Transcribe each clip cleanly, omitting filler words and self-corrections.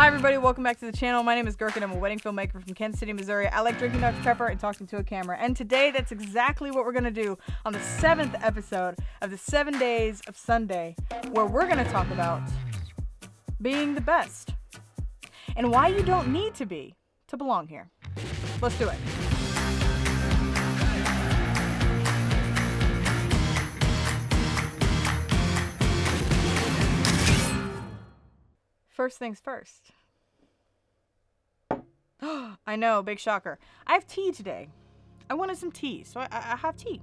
Hi everybody, welcome back to the channel. My name is Gurk and I'm a wedding filmmaker from Kansas City, Missouri. I like drinking Dr. Pepper and talking to a camera. And today, that's exactly what we're gonna do on the 7th episode of the 7 Days of Sunday, where we're gonna talk about being the best and why you don't need to be to belong here. Let's do it. First things first. I know, big shocker. I have tea today. I wanted some tea, so I have tea.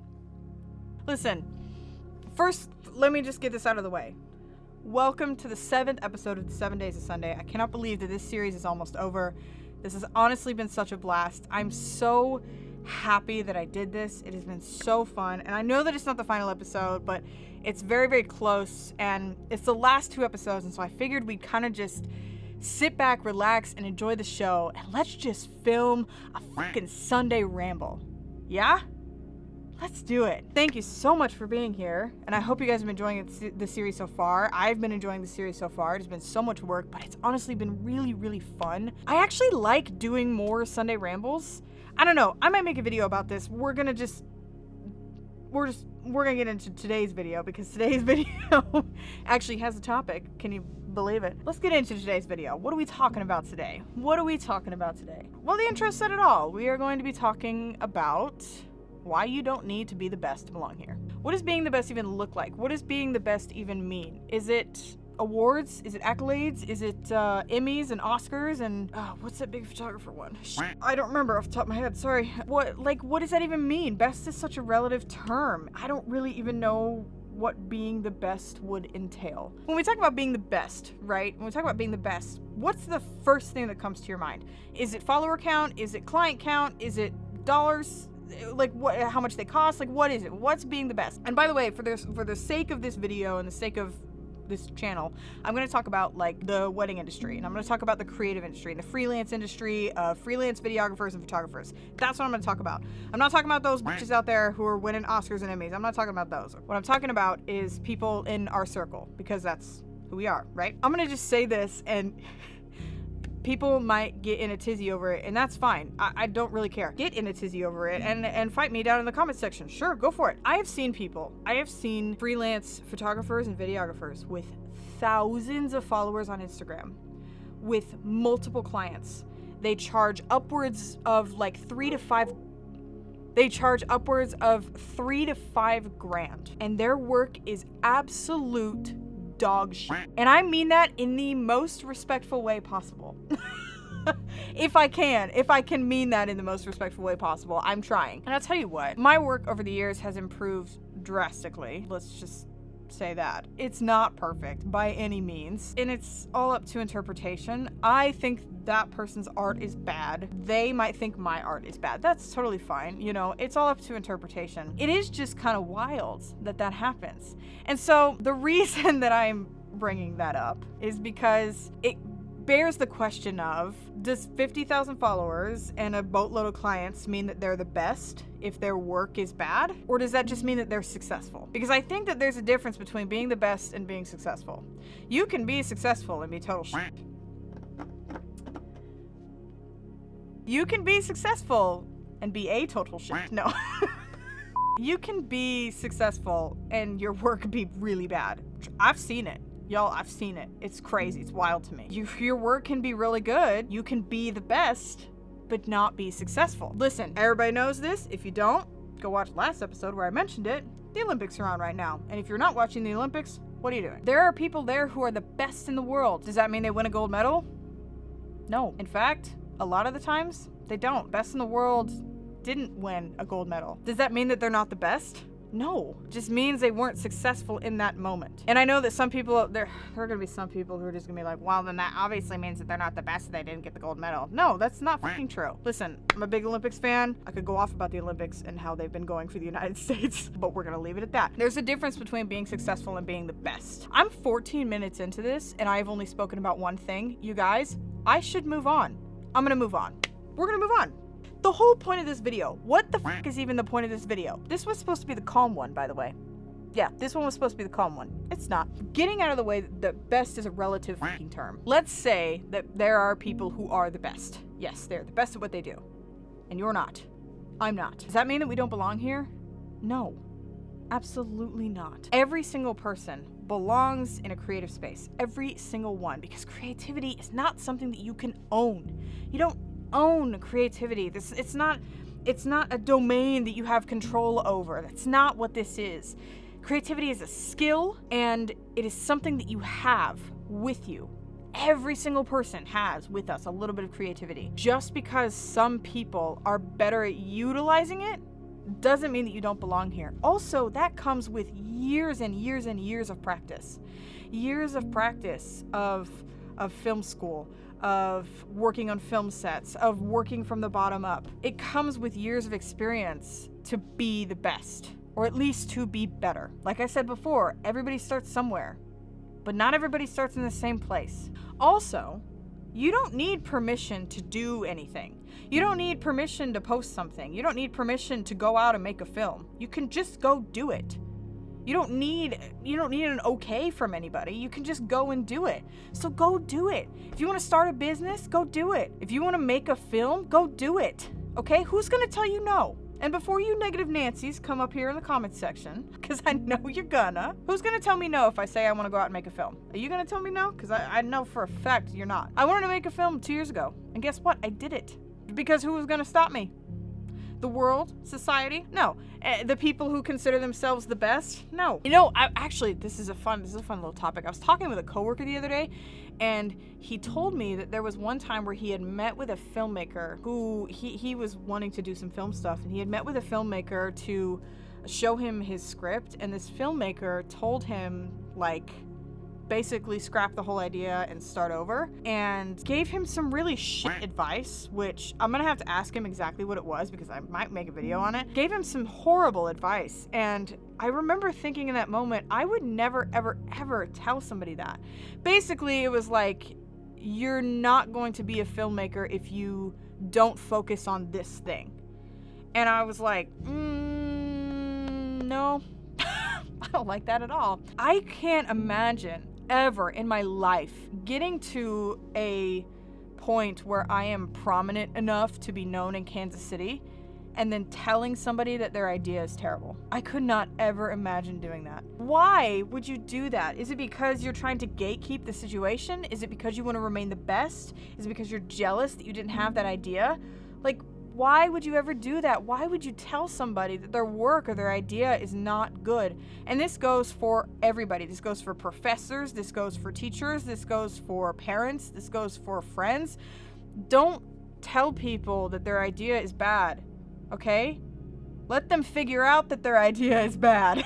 Listen, first, let me just get this out of the way. Welcome to the 7th episode of the 7 Days of Sunday. I cannot believe that this series is almost over. This has honestly been such a blast. I'm so happy that I did this. It has been so fun. And I know that it's not the final episode, but it's very, very close. And it's the last 2 episodes. And so I figured we'd kind of just sit back, relax, and enjoy the show. And let's just film a fucking Sunday ramble. Yeah? Let's do it. Thank you so much for being here. And I hope you guys have been enjoying the series so far. I've been enjoying the series so far. It's been so much work, but it's honestly been really, really fun. I actually like doing more Sunday rambles. I don't know. I might make a video about this. We're gonna get into today's video because today's video actually has a topic. Can you believe it? Let's get into today's video. What are we talking about today? Well, the intro said it all. We are going to be talking about why you don't need to be the best to belong here. What does being the best even look like? What does being the best even mean? Is it awards? Is it accolades? Is it Emmys and Oscars? And what's that big photographer one? I don't remember off the top of my head. Sorry. What does that even mean? Best is such a relative term. I don't really even know what being the best would entail. When we talk about being the best, right? When we talk about being the best, what's the first thing that comes to your mind? Is it follower count? Is it client count? Is it dollars? Like what? How much they cost? Like what is it? What's being the best? And by the way, for the sake of this video and the sake of this channel, I'm going to talk about like the wedding industry, and I'm going to talk about the creative industry and the freelance industry of freelance videographers and photographers. That's what I'm going to talk about. I'm not talking about those bitches out there who are winning Oscars and Emmys. I'm not talking about those. What I'm talking about is people in our circle, because that's who we are, right? I'm going to just say this, and people might get in a tizzy over it, and that's fine. I don't really care. Get in a tizzy over it and fight me down in the comment section. Sure, go for it. I have seen freelance photographers and videographers with thousands of followers on Instagram, with multiple clients. They charge upwards of like $3 to $5 grand, and their work is absolute dog shit. And I mean that in the most respectful way possible. If I can mean that in the most respectful way possible, I'm trying. And I'll tell you what, my work over the years has improved drastically. Let's just say that. It's not perfect by any means, and it's all up to interpretation. I think that person's art is bad. They might think my art is bad. That's totally fine. You know, it's all up to interpretation. It is just kind of wild that happens. And so the reason that I'm bringing that up is because it bears the question of, does 50,000 followers and a boatload of clients mean that they're the best if their work is bad? Or does that just mean that they're successful? Because I think that there's a difference between being the best and being successful. You can be successful and be total shit. You can be successful and be a total shit. No. You can be successful and your work be really bad. I've seen it. Y'all, I've seen it. It's crazy. It's wild to me. Your work can be really good. You can be the best, but not be successful. Listen, everybody knows this. If you don't, go watch last episode where I mentioned it. The Olympics are on right now. And if you're not watching the Olympics, what are you doing? There are people there who are the best in the world. Does that mean they win a gold medal? No. In fact, a lot of the times, they don't. Best in the world didn't win a gold medal. Does that mean that they're not the best? No, it just means they weren't successful in that moment. And I know that some people, there are gonna be some people who are just gonna be like, well, then that obviously means that they're not the best and they didn't get the gold medal. No, that's not fucking true. Listen, I'm a big Olympics fan. I could go off about the Olympics and how they've been going for the United States, but we're gonna leave it at that. There's a difference between being successful and being the best. I'm 14 minutes into this and I've only spoken about one thing. You guys, I should move on. I'm gonna move on. We're gonna move on. The whole point of this video, what the fuck is even the point of this video? This was supposed to be the calm one, by the way. Yeah, this one was supposed to be the calm one. It's not. Getting out of the way that best is a relative fucking term. Let's say that there are people who are the best. Yes, they're the best at what they do. And you're not. I'm not. Does that mean that we don't belong here? No. Absolutely not. Every single person belongs in a creative space. Every single one. Because creativity is not something that you can own. You don't own creativity. It's not a domain that you have control over. That's not what this is. Creativity is a skill, and it is something that you have with you. Every single person has with us a little bit of creativity. Just because some people are better at utilizing it doesn't mean that you don't belong here. Also, that comes with years and years and years of practice. Years of practice of film school, of working on film sets, of working from the bottom up. It comes with years of experience to be the best, or at least to be better. Like I said before, everybody starts somewhere, but not everybody starts in the same place. Also, you don't need permission to do anything. You don't need permission to post something. You don't need permission to go out and make a film. You can just go do it. You don't need an okay from anybody. You can just go and do it. So go do it. If you want to start a business, go do it. If you want to make a film, go do it. Okay? Who's going to tell you no? And before you negative Nancy's come up here in the comments section, because I know you're gonna, who's gonna tell me no if I say I want to go out and make a film? Are you gonna tell me no? Because I know for a fact you're not. I wanted to make a film 2 years ago, and guess what? I did it. Because who was gonna stop me? The world? Society? No. The people who consider themselves the best? No. You know, this is a fun little topic. I was talking with a coworker the other day, and he told me that there was one time where he had met with a filmmaker who he was wanting to do some film stuff, and he had met with a filmmaker to show him his script, and this filmmaker told him, like, basically scrap the whole idea and start over, and gave him some really shit advice, which I'm gonna have to ask him exactly what it was because I might make a video on it. Gave him some horrible advice, and I remember thinking in that moment, I would never, ever, ever tell somebody that. Basically, it was like, you're not going to be a filmmaker if you don't focus on this thing. And I was like, no, I don't like that at all. I can't imagine ever in my life getting to a point where I am prominent enough to be known in Kansas City and then telling somebody that their idea is terrible. I could not ever imagine doing that. Why would you do that? Is it because you're trying to gatekeep the situation? Is it because you want to remain the best? Is it because you're jealous that you didn't have that idea? Like, why would you ever do that? Why would you tell somebody that their work or their idea is not good? And this goes for everybody. This goes for professors. This goes for teachers. This goes for parents. This goes for friends. Don't tell people that their idea is bad, okay? Let them figure out that their idea is bad.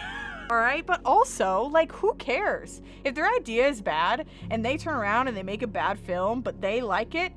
All right? But also, like, who cares? If their idea is bad and they turn around and they make a bad film, but they like it,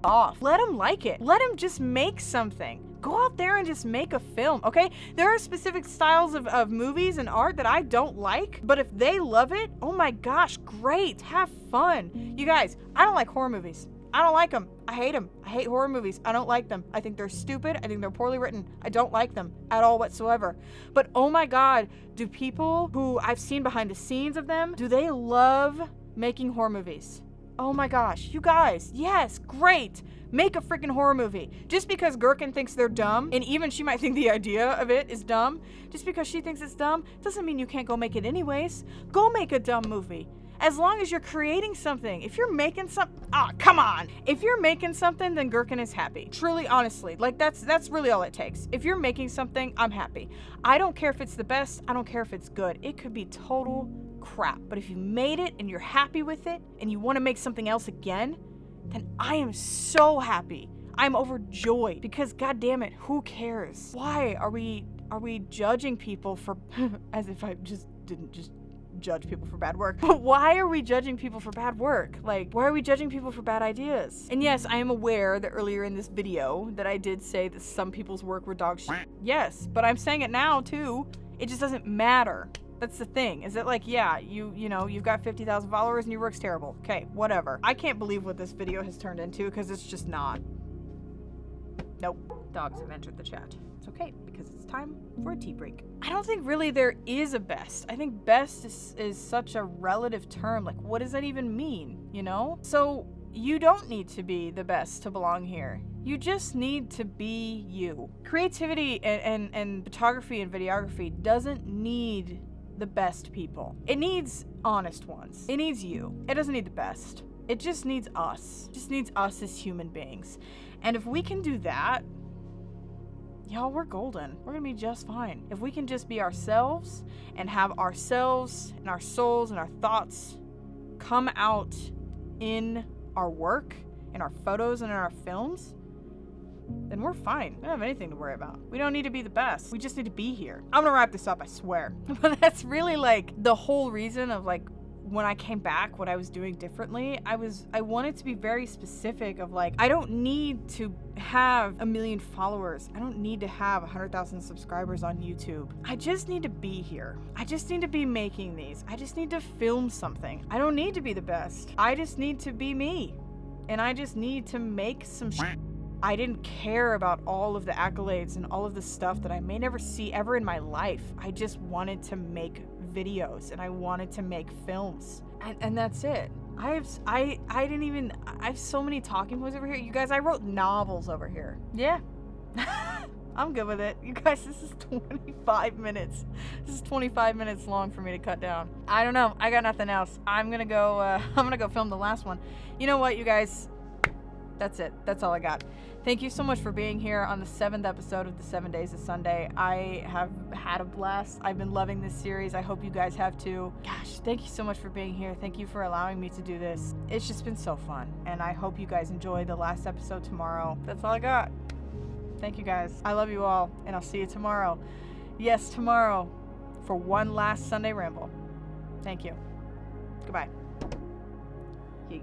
off. Let them like it. Let them just make something. Go out there and just make a film, okay? There are specific styles of movies and art that I don't like, but if they love it, oh my gosh, great. Have fun. You guys, I don't like horror movies. I don't like them. I hate them. I hate horror movies. I don't like them. I think they're stupid. I think they're poorly written. I don't like them at all whatsoever. But oh my God, do people who I've seen behind the scenes of them, do they love making horror movies? Oh my gosh, you guys, yes, great. Make a freaking horror movie. Just because Gherkin thinks they're dumb, and even she might think the idea of it is dumb, just because she thinks it's dumb, doesn't mean you can't go make it anyways. Go make a dumb movie. As long as you're creating something. If you're making come on. If you're making something, then Gherkin is happy. Truly, honestly, like that's really all it takes. If you're making something, I'm happy. I don't care if it's the best. I don't care if it's good. It could be total crap. But if you made it and you're happy with it and you want to make something else again, then I am so happy. I'm overjoyed because God damn it, who cares? Why are we judging people for as if I just didn't just judge people for bad work. But why are we judging people for bad work? Like, why are we judging people for bad ideas? And yes, I am aware that earlier in this video that I did say that some people's work were dog shit. Yes, but I'm saying it now too. It just doesn't matter. That's the thing. Is it like, yeah, you know, you've got 50,000 followers and your work's terrible. Okay, whatever. I can't believe what this video has turned into because it's just not. Nope. Dogs have entered the chat. It's okay, because it's time for a tea break. I don't think really there is a best. I think best is such a relative term. Like, what does that even mean, you know? So you don't need to be the best to belong here. You just need to be you. Creativity and photography and videography doesn't need the best people. It needs honest ones. It needs you. It doesn't need the best. It just needs us. It just needs us as human beings. And if we can do that, y'all, we're golden. We're gonna be just fine. If we can just be ourselves and have ourselves and our souls and our thoughts come out in our work, in our photos, and in our films, then we're fine. We don't have anything to worry about. We don't need to be the best. We just need to be here. I'm gonna wrap this up, I swear. But that's really like the whole reason of like when I came back, what I was doing differently. I wanted to be very specific of like, I don't need to have 1 million followers. I don't need to have 100,000 subscribers on YouTube. I just need to be here. I just need to be making these. I just need to film something. I don't need to be the best. I just need to be me. And I just need to make some shit. I didn't care about all of the accolades and all of the stuff that I may never see ever in my life. I just wanted to make videos and I wanted to make films. And that's it. I have so many talking points over here. You guys, I wrote novels over here. Yeah. I'm good with it. You guys, this is 25 minutes. This is 25 minutes long for me to cut down. I don't know. I got nothing else. I'm gonna go film the last one. You know what, you guys? That's it. That's all I got. Thank you so much for being here on the 7th episode of the 7 Days of Sunday. I have had a blast. I've been loving this series. I hope you guys have too. Gosh, thank you so much for being here. Thank you for allowing me to do this. It's just been so fun. And I hope you guys enjoy the last episode tomorrow. That's all I got. Thank you guys. I love you all. And I'll see you tomorrow. Yes, tomorrow. For one last Sunday Ramble. Thank you. Goodbye. Yeet.